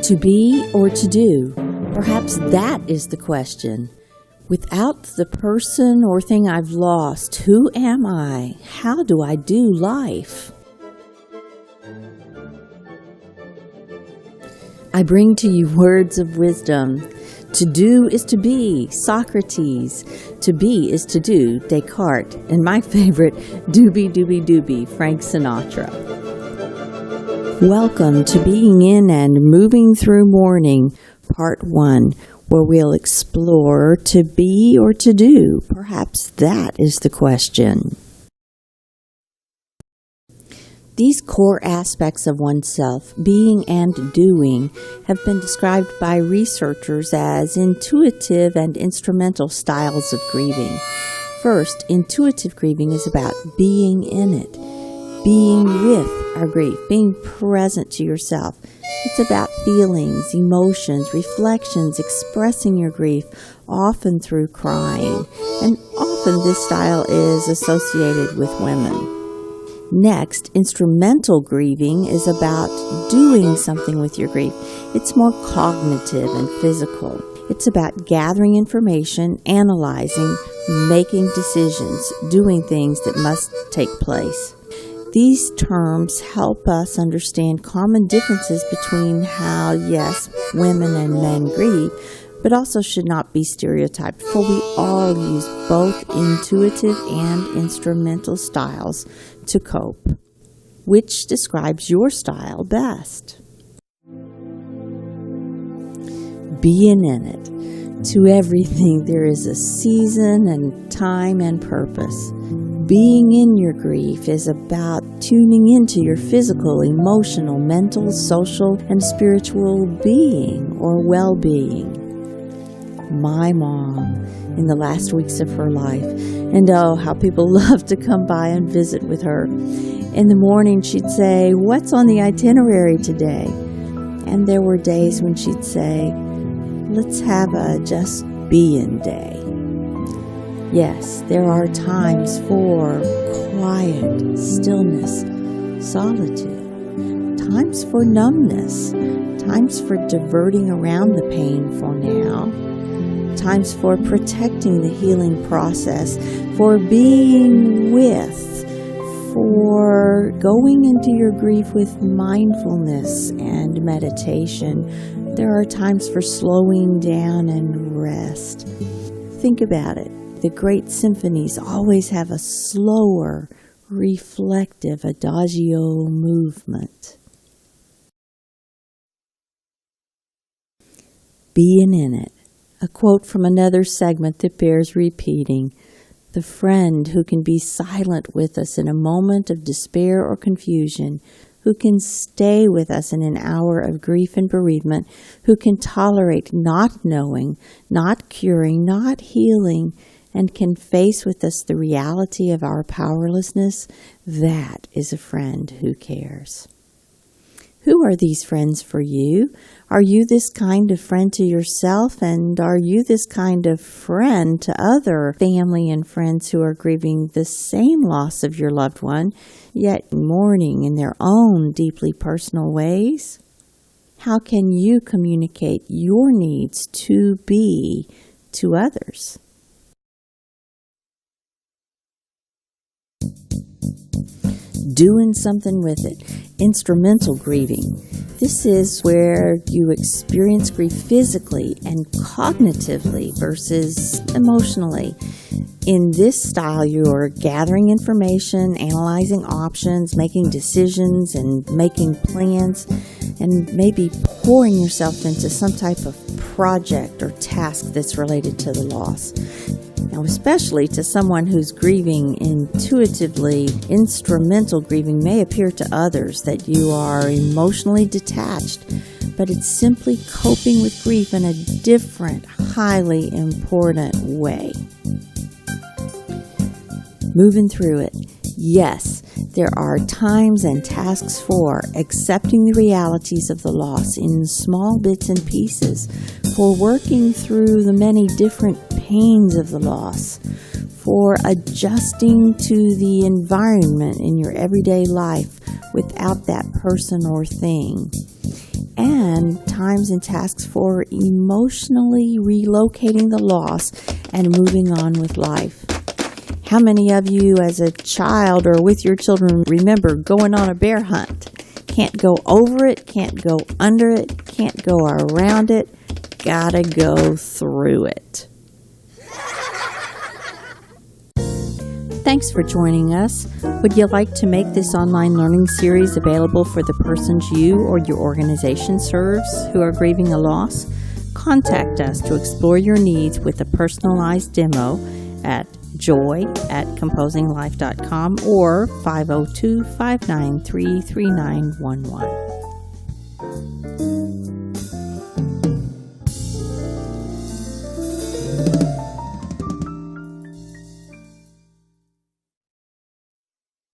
To be or to do? Perhaps that is the question. Without the person or thing I've lost, who am I? How do I do life? I bring to you words of wisdom. To do is to be, Socrates. To be is to do, Descartes. And my favorite, doobie doobie doobie, Frank Sinatra. Welcome to Being In and Moving Through Morning, Part 1, where we'll explore to be or to do. Perhaps that is the question. These core aspects of oneself, being and doing, have been described by researchers as intuitive and instrumental styles of grieving. First, intuitive grieving is about being in it, being with our grief, being present to yourself. It's about feelings, emotions, reflections, expressing your grief, often through crying, and often this style is associated with women. Next, instrumental grieving is about doing something with your grief. It's more cognitive and physical. It's about gathering information, analyzing, making decisions, doing things that must take place. These terms help us understand common differences between how, yes, women and men grieve, but also should not be stereotyped, for we all use both intuitive and instrumental styles to cope. Which describes your style best? Being in it. To everything there is a season and time and purpose. Being in your grief is about tuning into your physical, emotional, mental, social, and spiritual being or well-being. My mom, in the last weeks of her life, and oh, how people love to come by and visit with her. In the morning she'd say, "What's on the itinerary today?" And there were days when she'd say, "Let's have a just being day." Yes, there are times for quiet, stillness, solitude, times for numbness, times for diverting around the pain for now, times for protecting the healing process, for being with, for going into your grief with mindfulness and meditation. There are times for slowing down and rest. Think about it. The great symphonies always have a slower, reflective adagio movement. Being in it. A quote from another segment that bears repeating. The friend who can be silent with us in a moment of despair or confusion, who can stay with us in an hour of grief and bereavement, who can tolerate not knowing, not curing, not healing, and can face with us the reality of our powerlessness, that is a friend who cares. Who are these friends for you? Are you this kind of friend to yourself? And are you this kind of friend to other family and friends who are grieving the same loss of your loved one, yet mourning in their own deeply personal ways? How can you communicate your needs to be to others? Doing something with it. Instrumental grieving. This is where you experience grief physically and cognitively versus emotionally. In this style, you're gathering information, analyzing options, making decisions, and making plans, and maybe pouring yourself into some type of project or task that's related to the loss. Now, especially to someone who's grieving intuitively, instrumental grieving may appear to others that you are emotionally detached, but it's simply coping with grief in a different, highly important way. Moving through it. Yes, there are times and tasks for accepting the realities of the loss in small bits and pieces, for working through the many different pains of the loss, for adjusting to the environment in your everyday life without that person or thing. and times and tasks for emotionally relocating the loss and moving on with life. How many of you as a child or with your children remember going on a bear hunt? Can't go over it, can't go under it, can't go around it, gotta go through it. Thanks for joining us. Would you like to make this online learning series available for the persons you or your organization serves who are grieving a loss? Contact us to explore your needs with a personalized demo at joy@composinglife.com or 502-593-3911.